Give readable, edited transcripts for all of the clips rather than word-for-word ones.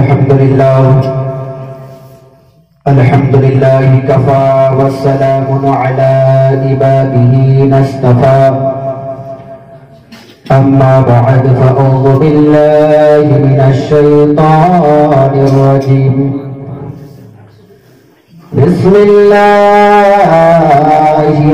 الحمد لله كفى والسلام على عباده اصطفى أما بعد فأعوذ بالله من الشيطان الرجيم بسم الله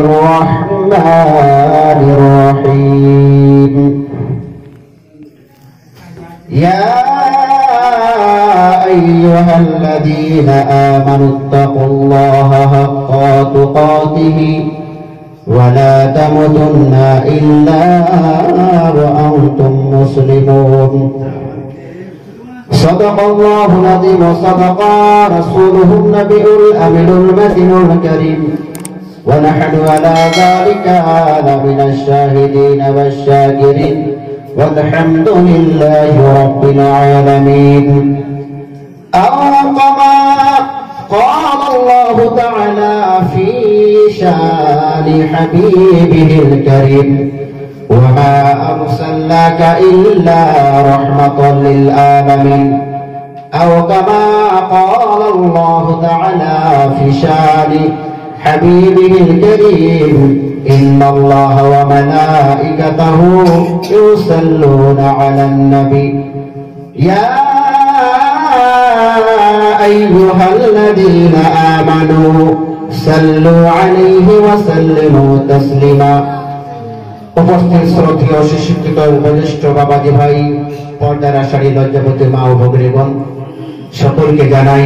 الرحمن الرحيم يا أيها الذين آمنوا اتقوا الله حق تقاته ولا تموتن إلا وأنتم مسلمون صدق الله العظيم وصدق رسوله النبي الأمين المتين الكريم ونحن على ذلك من الشاهدين والشاكرين والحمد لله رب العالمين أو كما قال الله تعالى في شان حبيبه الكريم وما أرسلناك إلا رحمة للعالمين أو كما قال الله تعالى في شان حبيبه الكريم إن الله وملائكته يصلون على النبي يا أيها الذين آمنوا صلوا عليه وسلموا تسليما উপস্থিত শ্রদ্ধেয় শিক্ষিত উপদেষ্ট বাবাজি ভাই পর্দার আশাড়ি লজ্জাবতী মা ও ভগ্নীগণ সকলকে জানাই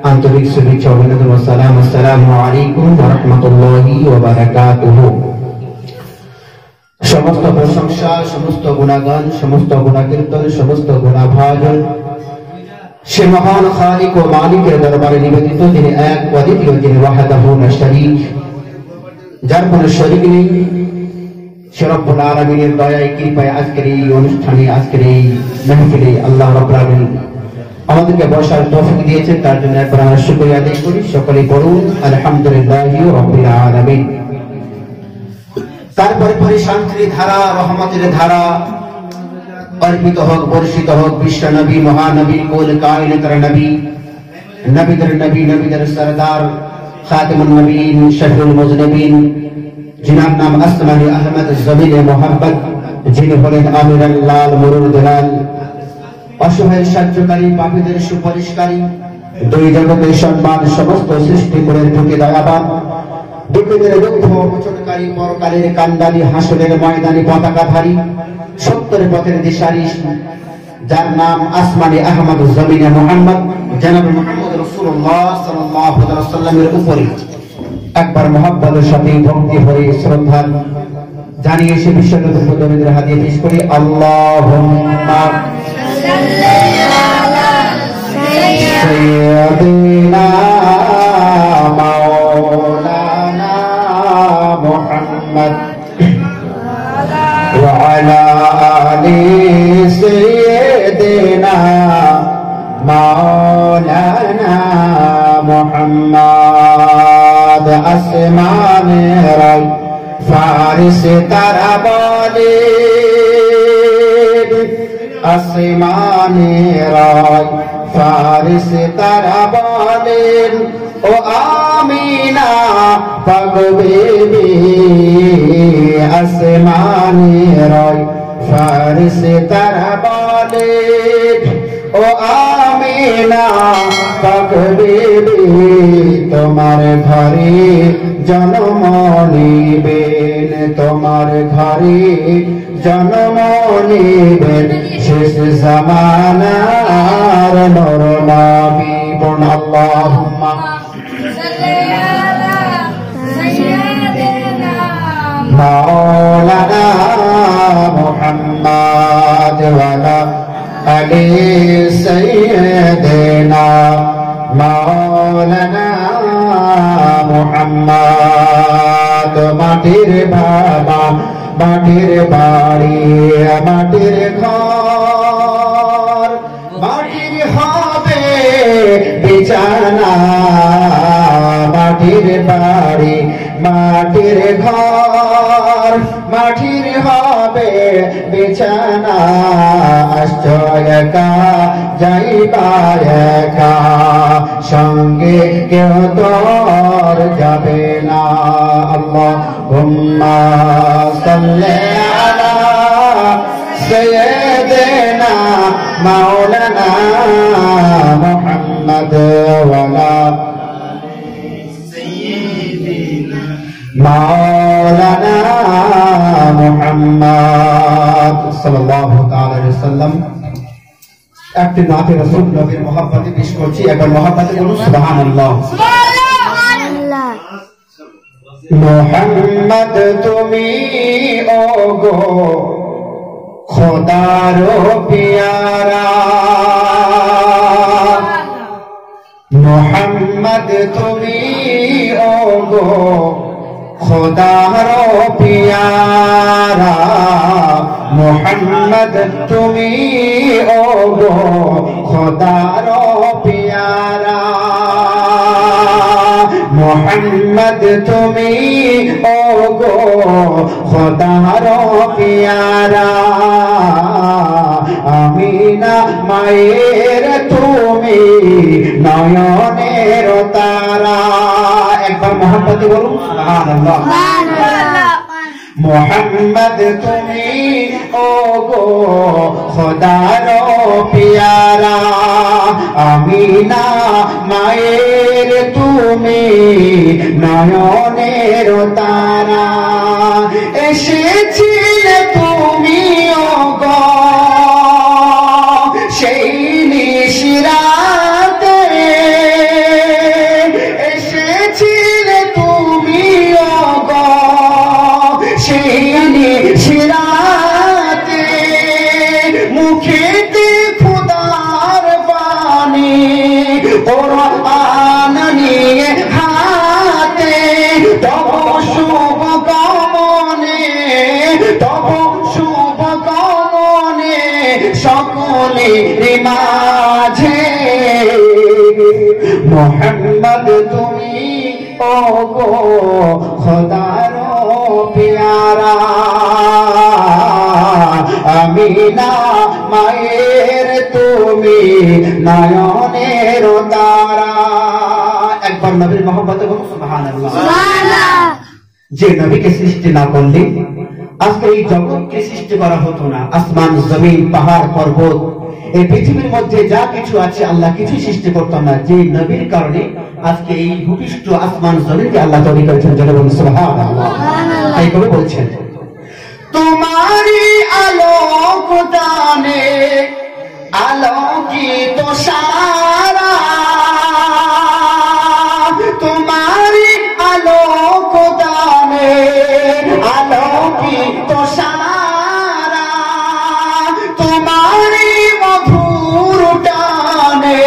আন্তরিক শুভেচ্ছা অভিনন্দন ও সালাম। আসসালামু আলাইকুম ওয়া রাহমাতুল্লাহি ওয়া বারাকাতুহু। সমস্ত প্রশংসা, সমস্ত গুণগান, সমস্ত গুণকীর্তন, সমস্ত গুণাভাজন সে মহান খালিক ও মালিকের দরবারে নিবেদিত, যিনি এক অদ্বিতীয়, যিনি ওয়াহদাহু লা শারীক, যার কোনো শরীক নেই। সে রব্বুল আলামিনের দয়ায় কৃপায় আজকের এই অনুষ্ঠানে, আজকের এই মাহফিলে আল্লাহ রাব্বুল আলামিন আমাদেরকে বসার তৌফিক দিয়েছেন, তার জন্য একবার আমরা শুকরিয়া আদায় করি। সকলে পড়ুন আলহামদুলিল্লাহি রাব্বিল আলামিন। তারপরে পরে শান্তির ধারা, রহমতের ধারা অর্পিত হোক, বর্ষিত হোক বিশ্ব নবী, মহানবী, কুল কায়নাতের নবী, নবীদের নবী, নবীদের সরদার, খাতিমুন নবীন, শফিউল মুজনিবিন, जिनार नाम আসমানী আহমদ জমিনে মোহাম্মদ, যিনি হলেন আমিরুল লাল মুরুল দুলাল, অসহায় সাহায্যকারী, পাপীদের সুপরিষ্কারী, দুই জগতের সম্মান, সমস্ত সৃষ্টি করে প্রতি দয়াবান, বিপদের দুঃখ মোচনকারী, পরকালের কান্দারি, হাসরের ময়দানি পতাকাধারী, সত্যের পথের দিশারি, যার নাম আসমানী আহমদ জমিনে মোহাম্মদ জনাব মুহাম্মদ রাসূলুল্লাহ সাল্লাল্লাহু আলাইহি ওয়াসাল্লামের উপরে একবার মহব্বতের সাথে ভক্তি ভরে শ্রদ্ধা জানিয়ে সে বিশ্বনবীর প্রতিনিধির হাদিয়া পেশ করি। আল্লাহুম্মা সাল্লি আলা সাইয়্যিদিনা মাওলানা মুহাম্মদ ওয়া আলা আলি সাইয়্যিদিনা মাওলানা মুহাম্মদ। আসমানের ফারিস তারা বলে, আসমানের ফারিস তারা বলেন, ও আমিনা পাক বেবি। আসমানের ফারিস তারা বলেন, ও আমিনা পাক বেবি, তোমার ঘরে জন্ম নিবেন, তোমার ঘরে জন্ম নিবেন শেষ জামানার নূর নবী। বল আল্লাহুম্মা সাল্লি আলা সাইয়্যিদিনা মাওলানা মুহাম্মদ ওয়া আলা আলি সাইয়্যিদিনা মাওলানা মুহাম্মদ। মাটির বাবা, মাটির বাড়ি, মাটির ঘর, মাটির হবে বিছানা, মাটির বাড়ি, মাটির ঘর, মাটির হবে বিছানা। আশ্চর্য যাইবা একা, সঙ্গে কেউ তোর যাবে না। আল্লাহুম্মা সাল্লি আলা সাইয়্যিদিনা মাওলানা মুহাম্মদ ওয়া আলা মাওলানা মুহাম্মদ সাল্লাল্লাহু তাআলা আলাইহি ওয়াসাল্লাম। একটি নাতে রাসূল নবীর মহব্বতে পেশ করছি, একবার মহব্বতে বলুন সুবহানাল্লাহ। সুবহানাল্লাহ। মুহাম্মদ তুমি ওগো খোদার প্যারা, মুহাম্মদ তুমি ওগো খোদার প্যারা, মুহাম্মদ তুমি ওগো খোদার প্যারা, মুহাম্মদ তুমি ওগো খোদার প্যারা, আমিনা মায়ের তুমি নয়নের তারা। একবার মোহাম্মদে বলুন সুবহানাল্লাহ। মুহাম্মদ তুমি ওগো খোদার প্যারা, আমিনা মায়ের তুমি নয়নের তারা, এসেছিলে তুমি ওগো সেই নিশিরাতে, এসেছিলে তুমি ওগো সেই নিশিরাতে, মুখেতে খুদার বাণী কোরআন নিয়ে হাতে, তব শুভ গমনে, তব শুভ গমনে সকলের মাঝে, মুহাম্মদ তুমি ওগো খোদার প্যারা, আমিনা মায়ের তুমি নয়নের তারা। একবার নবীর মহব্বতে বলুন সুবহানাল্লাহ। যে নবীকে সৃষ্টি না করলে আজকে এই জগৎকে সৃষ্টি করা হতো না। আসমান জমিন পাহাড় পর্বত এই পৃথিবীর মধ্যে যা কিছু আছে আল্লাহ কিছু সৃষ্টি করতো না। যে নবীর কারণে আজকে এই ভূপৃষ্ঠ আসমান জমিনকে আল্লাহ তৈরি করেছেন। জন্য বলুন সুবহানাল্লাহ। তাই করে বলছেন, তোমারি আলোক দানে আলোকিত সারা, তোমারি আলোক দানে আলোকিত সারা, তোমারি মধুর টানে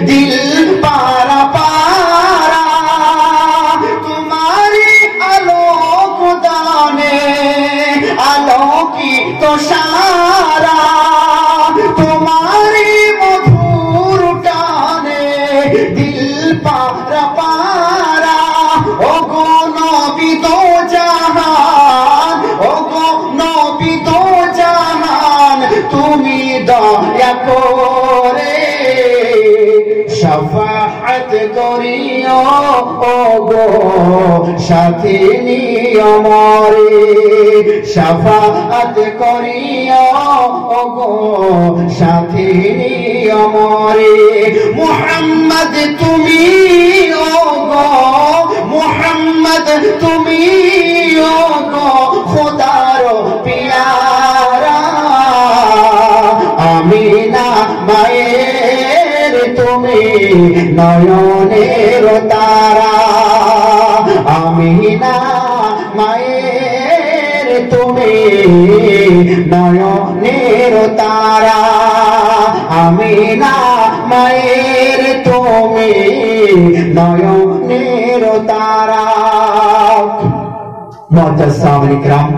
দিল পারা পারা, তোমারি আলোক দানে আলোকিত সারা, তোমারি মধুর টানে দিল পারা পারা, ওগো নবী তো জাহান, ওগো নবী তো জাহান, তুমি দয়া করে শাফাআত করিও ওগো সাথী নিয়মরে, শাফাআত করিও ওগো সাথী নিয়মরে, মুহাম্মদ তুমি ওগো, মুহাম্মদ তুমি ওগো খোদার প্যারা, আমিনা মায়ের তুমি নয়নের তারা, আমিনা মায়ের তুমি নয়নের তারা, আমিনা মায়ের তুমি নয়নের তারা। মুআজ্জাজ সাহাবায়ে কিরাম,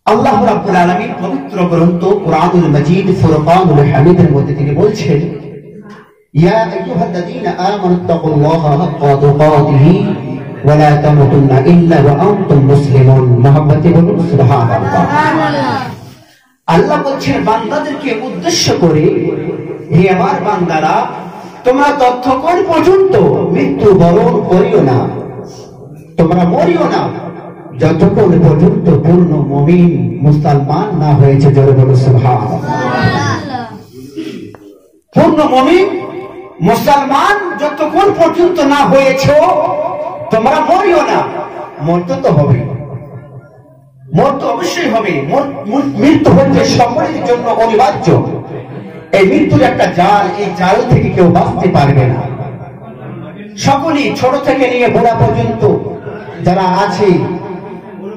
আল্লাহ রাব্বুল আলামিন পবিত্র গ্রন্থ কুরআনুল মাজিদ ফুরকানুল হামিদের মধ্যে তিনি বলছেন, ইয়া আইয়ুহাল্লাযীনা আমানুত্তাকুল্লাহা হাক্কা তুকাতিহি ওয়া লা তামুতুন্না ইল্লা ওয়া আনতুম মুসলিমুন। মুহাম্মদে বলুন সুবহানাল্লাহ। আল্লাহ বলছেন বান্দাদেরকে উদ্দেশ্য করে, হে আমার বান্দারা, তোমরা ততক্ষণ পর্যন্ত মৃত্যু বরণ করিও না, তোমরা মরিও না, যতক্ষণ পর্যন্ত পূর্ণ মুমিন মুসলমান না হয়েছে। জোরে বলো সুবহানাল্লাহ। পূর্ণ মুমিন মুসলমান যতক্ষণ পর্যন্ত না হয়েছে তোমরা মরিও না। মরতে তো হবে, মরতে অবশ্যই হবে। মৃত্যু হচ্ছে সকলের জন্য অনিবার্য। এই মৃত্যুর একটা জাল, এই জাল থেকে কেউ বাঁচতে পারবে না। সকলেই ছোট থেকে নিয়ে বুড়া পর্যন্ত যারা আছে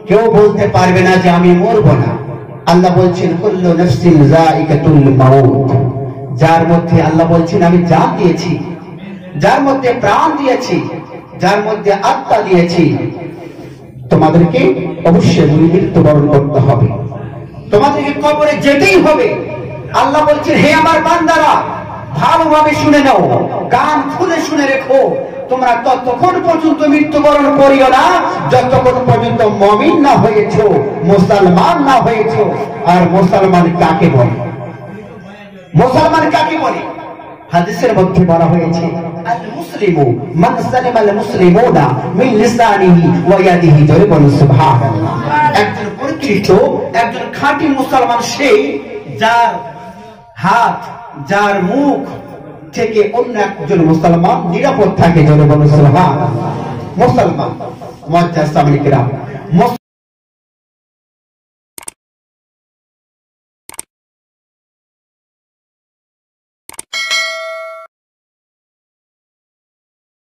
কেউ বলতে পারবে না যে আমি মরবো না। আল্লাহ বলছেন কুল্লু নাফসিন যায়িকাতুল মাউত। যার মধ্যে আল্লাহ বলছেন আমি জান দিয়েছি, যার মধ্যে প্রাণ দিয়েছি, যার মধ্যে আত্মা দিয়েছি, তোমাদেরকে অবশ্যই মৃত্যুবরণ করতে হবে, তোমাদেরকে কবরে যেতেই হবে। আল্লাহ বলছেন হে আমার বান্দারা, ভালোভাবে শুনে নাও, কান খুলে শুনে রেখো, তোমরা ততক্ষণ পর্যন্ত মৃত্যুবরণ করিও না যতক্ষণ পর্যন্ত মুমিন না হয়েছো, মুসলমান না হয়েছো। আর মুসলমান কাকে বলে? মুসলমান কাকে বলে? হাদিসের মধ্যে বলা হয়েছে আল মুসলিমু মান সালিমাল মুসলিমুনা মিন লিসানিহি ওয়া ইয়াদিহি। জোরে বলুন সুবহানাল্লাহ। একজন পরিচিত, একজন খাঁটি মুসলমান সেই যার হাত, যার মুখ থেকে অন্য একজন মুসলমান নিরাপদ থাকে। জোরে বলুন সুবহানাল্লাহ। মুসলমান মুআজ্জাজ সামিল কিরাম,